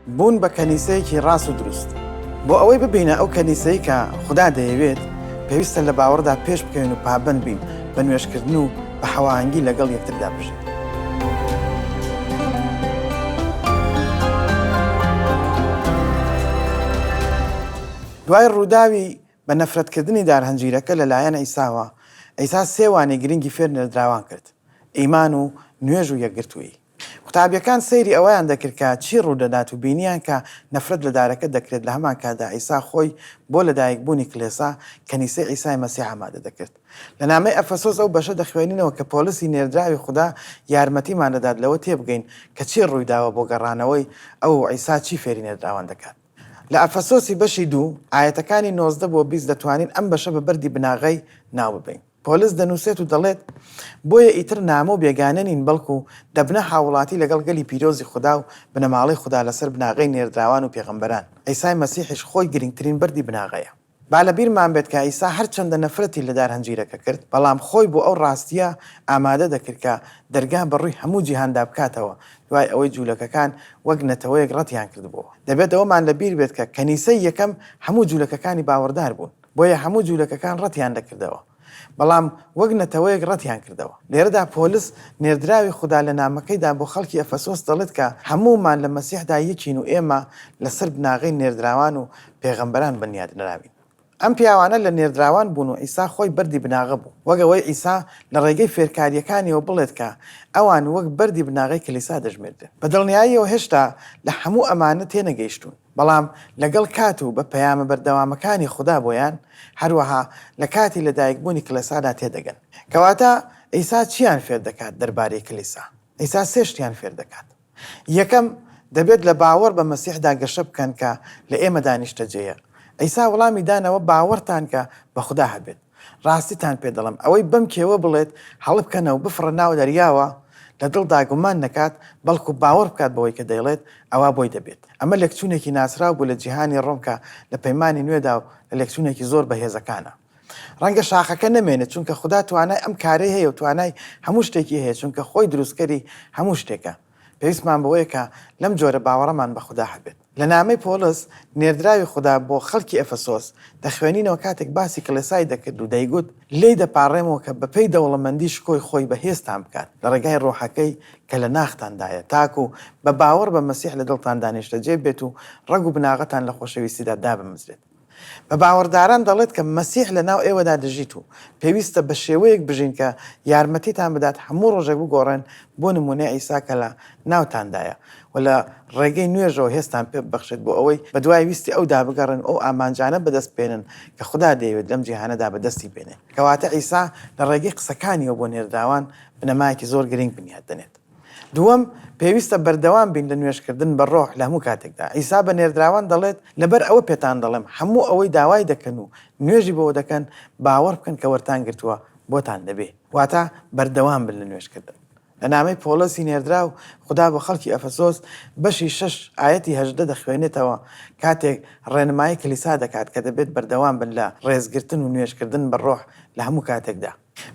بوون بە کەنیسەیەکی ڕاست و دروست. بۆ ئەوەی ببینە ئەو کەنیسەی کە خوددا دەیەوێت پێویستە لە باوەڕدا پێش بکەین و پابند بین بە نوێژکردن و بە حەواهەنگی لەگەڵ یەکتردا بژین. دوای ڕووداوی بە نەفرەتکردنی دارهەنجیرەکە لەلایەن ئەیساوە، ئەیسا سێوانی گرنگی فێر نێردراوان کرد: ئیمان و نوێژ و یەکگرتووی. قوتابیەکان سەیری ئەوەیان دەکرد کە چی ڕوودەدات و بینیان کە نەفرەت لە دارەکە دەکرێت. لە هەمان کاتدا ئەیسا خۆی بۆ لەدایکبوونی کلێسا کەنیسەی عیسای مەسیح ئامادە دەکرد. لە نامەی ئەفەسۆس ئەو بەشە دەخوێنینەوە کە پۆلیسی نێردراوی خوددا یارمەتیمان دەدات لەوە تێبگەین کە چی ڕوویداوە بۆ گەڕانەوەی ئەو عیسا چی فێری نێردراوان دەکات. لە ئەفەسۆسی بەشی 2 ئایەتەکانی 19 بۆ 20 دەتوانین ئەم بەشە بە بەردی بناغەی ناو ببین. پۆلیس دەنووسێت و دەڵێت: بۆیە ئیتر نامە و بێگانە نین، بەڵکو دەبنە هاوڵاتی لەگەڵ گەلی پیرۆزی خوددا و بنەماڵەی خوددا لەسەر بناغەی نێردراوان و پێغەمبەران. ئەیسای مەسیحیش خۆی گرنگترین بەردی بناغەیە. با لەبیرمان بێت کە ئەیسا هەرچەندە نەفرەتی لە دارهەنجیرەکە کرد، بەڵام خۆی بۆ ئەو ڕاستیە ئامادە دەکرد کە دەرگا بەڕووی هەموو جیهاندا بکاتەوە دوای ئەوەی جوولەکەکان وەک نەتەوەیەک ڕەتیان کردبووە. دەبێت ئەوەمان لەبیر بێت کە کەنیسەی یەکەم هەموو جوولەکەکانی باوەڕدار بوون، بۆیە هەموو جوولەکەکان ڕەتیان دەکردەوە، بەڵام وەک نەتەوەیەک ڕەتیان کردەوە. لێرەدا پۆلیس نێردراوی خوددا لە نامەکەیدا بۆ خەڵکی ئەفەسۆس دەڵێت کە هەموومان لە مەسیحدا یەکین و ئێمە لەسەر بناغەی نێردراوان و پێغەمبەران بنیاد نراوین. ئەم پیاوانە لە نێردراوان بوون و ئیسا خۆی بەردی بناغە بوو، وەک ئەوەی ئیسا لە ڕێگەی فێرکاریەکانیەوە بڵێت کە ئەوان وەک بەردی بناغەی کلیسا دەژمێردن. بە دڵنیاییەوە هێشتا لە هەموو ئەمانە تێنەگەیشتون، بەڵام لەگەڵ کات و بە پەیامە بەردەوامەکانی خوددا بۆیان هەروەها لە کاتی لەدایکبوونی کلیسادا تێدەگەن. کەواتە ئیسا چیان فێر دەکات دەربارەی کلیسا؟ ئیسا سێ شتیان فێر دەکات. یەکەم، دەبێت لە باوەڕ بە مەسیحدا گەشە بکەن کە لە ئێمە دانیشتە جێیە. ئەیسا وەڵامی دانەوە باوەڕتان کە بە خوددا هەبێت. ڕاستیتان پێ دەڵێم، ئەوەی بەم کێوە بڵێت هەڵ بکەنەوە بفڕە ناو دەریاوە لە دڵدا گومان نەکات، بەڵکو باوەڕ بکات بەوەی کە دەیڵێت ئەوە بۆی دەبێت. ئەمە لەکچوونێکی ناسرااو بوو لە جیهانی ڕۆم کە لە پەیمانی نوێدا و لە لەکچوونێکی زۆر بەهێزەکانە. ڕەنگە شاخەکە نەمێنێت، چونکە خوددا توانای ئەم کارەی هەیە و توانای هەموو شتێکی هەیە، چونکە خۆی دروستکەری هەموو شتێکە. پێویستمان بەوەیە کە لەم جۆرە باوەڕەمان بە خوددا هەبێت. لە نامەی پۆلس نێردراوی خوددا بۆ خەڵکی ئەفەسۆس دەخوێنینەوە کاتێک باسی کلیسای دەکرد و دەیگوت: لێی دەپاڕێمەوە کە بەپێی دەوڵەمەندی شکۆی خۆی بەهێزتان بکات لە ڕێگای ڕۆحەکەی کە لە ناختاندایە، تاکو بە باوەڕ بە مەسیح لە دڵتان دانیشتەجێ بێت و ڕەگ و بناغەتان لە خۆشەویستیدا دابمزرێت. بە باوەڕداران دەڵێت کە مەسیح لە ناو ئێوەدا دەژیت و پێویستە بە شێوەیەک بژین کە یارمەتیتان بدات هەموو ڕۆژێک بگۆڕێن بۆ نمونەی ئەیسا کە لە ناوتاندایە و لە ڕێگەی نوێژەوە هێستان پێ ببەخشێت بۆ ئەوەی بە دوای ویستی ئەودا بگەڕن ئەو ئامانجانە بەدەست بێنن کە خوددا دەیەوێت لەم جیهانەدا بەدەستی بێنێ. کەواتە ئەیسا لە ڕێگەی قسەکانیەوە بۆ نێردراوان بنەمایەکی زۆر گرنگ بنیاد دەنێت. دووەم، پێویستە بەردەوام بین لە نوێژکردن بە ڕۆح لە هەموو کاتێکدا. ئیسا بە نێردراوان دەڵێت: لەبەر ئەوە پێتان دەڵێم هەموو ئەوەی داوای دەکەن و نوێژی بەوە دەکەن باوەڕ بکەن کە وەرتان گرتووە بۆتان دەبێ. واتە بەردەوام بن لە نوێژکردن. لە نامەی پۆلسی نێردراو خوددا بە خەڵکی ئەفەسۆس بەشی 6 ئایەتی 18 دەخوێنێتەوە کاتێک ڕێنمایی کلیسا دەکات کە دەبێت بەردەوام بن لە ڕێزگرتن و نوێژکردن بە ڕۆح لە هەموو کاتێکدا.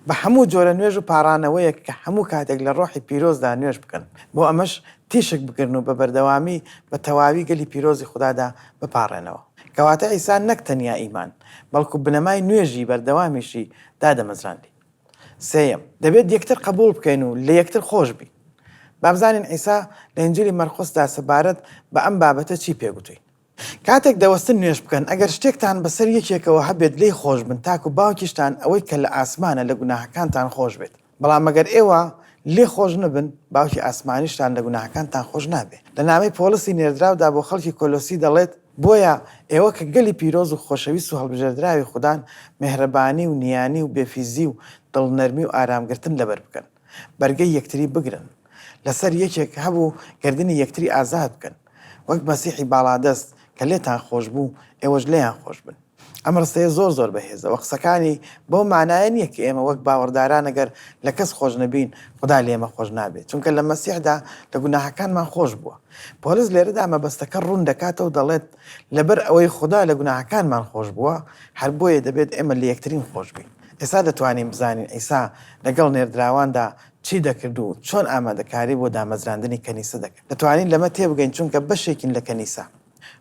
بە هەموو جۆرە نوێژ و پارانەوەیە کە هەموو کاتێک لە ڕۆحی پیرۆزدا نوێژ بکەن، بۆ ئەمەش تیشک بگرن و بە بەردەوامی بە تەواوی گەلی پیرۆزی خوددادا بپارڕێنەوە. کەواتە ئیسا نەک تەنیا ئیمان، بەڵکو بنەمای نوێژی بەردەوامیشی دادەمەزراندی. سێیەم، دەبێت یەکتر قبول بکەین و لە یەکتر خۆش بین. بابزانین ئیسا لە ئینجیلی مەرقسدا سەبارەت بە ئەم بابەتە چی پێگوتووی؟ کاتێک دەوەستن نوێژ بکەن، ئەگەر شتێکتان بەسەر یەکێکەوە هەبێت لێی خۆش بن، تاکو باوکیشتان ئەوەی کە لە ئاسمانە لە گوناهەکانتان خۆش بێت. بەڵام ئەگەر ئێوە لێ خۆش نەبن، باوکی ئاسمانیشتان لە گوناهەکانتان خۆش نابێت. لە نامەی پۆلسی نێردراودا بۆ خەڵکی کۆلۆسی دەڵێت: بۆیە ئێوە کە گەلی پیرۆز و خۆشەویست و هەڵبژێردراوی خوددان، مێهرەبانی و نیانی و بێفیزی و دڵنەرمی و ئارامگرتن لەبەر بکەن، بەرگەی یەکتری بگرن، لەسەر یەکێک هەبوو گردنی یەکتری ئازاد بکەن، وەک مەسیحی باڵادەست کە لێتان خۆش بوو ئێوەش لێیان خۆش بن. ئەم ڕستەیە زۆر بەهێزە و قسەکانی بۆ مانایە نییە کە ئێمە وەک باوەڕداران ئەگەر لە کەس خۆش نەبین خوددا لێمە خۆش نابێت، چونکە لە مەسیحدا لە گوناهەکانمان خۆش بووە. پۆلس لێرەدا مەبەستەکە ڕوون دەکاتەوە دەڵێت لەبەر ئەوەی خوددا لە گوناهەکانمان خۆش بووە، هەر بۆیە دەبێت ئێمە لە یەکترین خۆش بین. ئێستا دەتوانین بزانین ئیسا لەگەڵ نێردراواندا چی دەکرد و چۆن ئامادەکاری بۆ دامەزراندنی کەنیسە دەکرد. دەتوانین لەمە تێبگەین چونکە بەشێکین لە کەنیسە.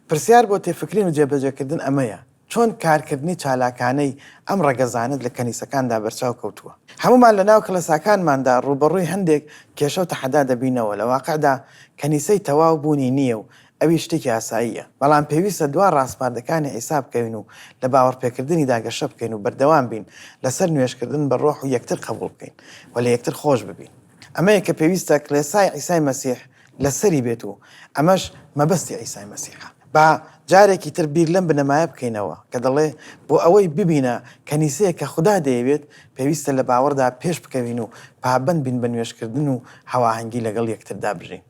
پرسیار بۆ تێفکرین و جێبەجێکردن ئەمەیە چۆن کارکردنی چالاکانەی ئەم ڕەگەزانت لە کەنیسەکاندا بەرچاو کەوتووە. هەمومان لە ناو کلەساکانماندا ڕوبەڕووی هەندێک کێشە و تەحەدا دەبینەوە لە واقعدا کەنیسەی تەواو بوونی نییە و ئەوی شتێکی ئاساییە، بەڵام پێویستە دوا ڕاستپاردەکانی ئیسا بکەین و لە باوەڕپێکردنی داگەشە بکەین و بەردەوام بین لەسەر نوێشکردن بە ڕۆح و یەکتر قبول بکەین و لە یەکتر خۆش ببین. ئەمەیە کە پێویستە کلێسای عیسای مەسیح لەسەری بێت و ئەمەش مەبەستی عیسای مەسیحە. با جارێکی تر بیر لەم بنەمایە بکەینەوە کە دەڵێ بۆ ئەوەی ببینە کەنیسەیە کە خوددا دەیەوێت پێویستە لە باوەڕدا پێش بکەوین و پابەند بین بە نوێشکردن و هەواهەنگی لەگەڵ یەکتردا بژین.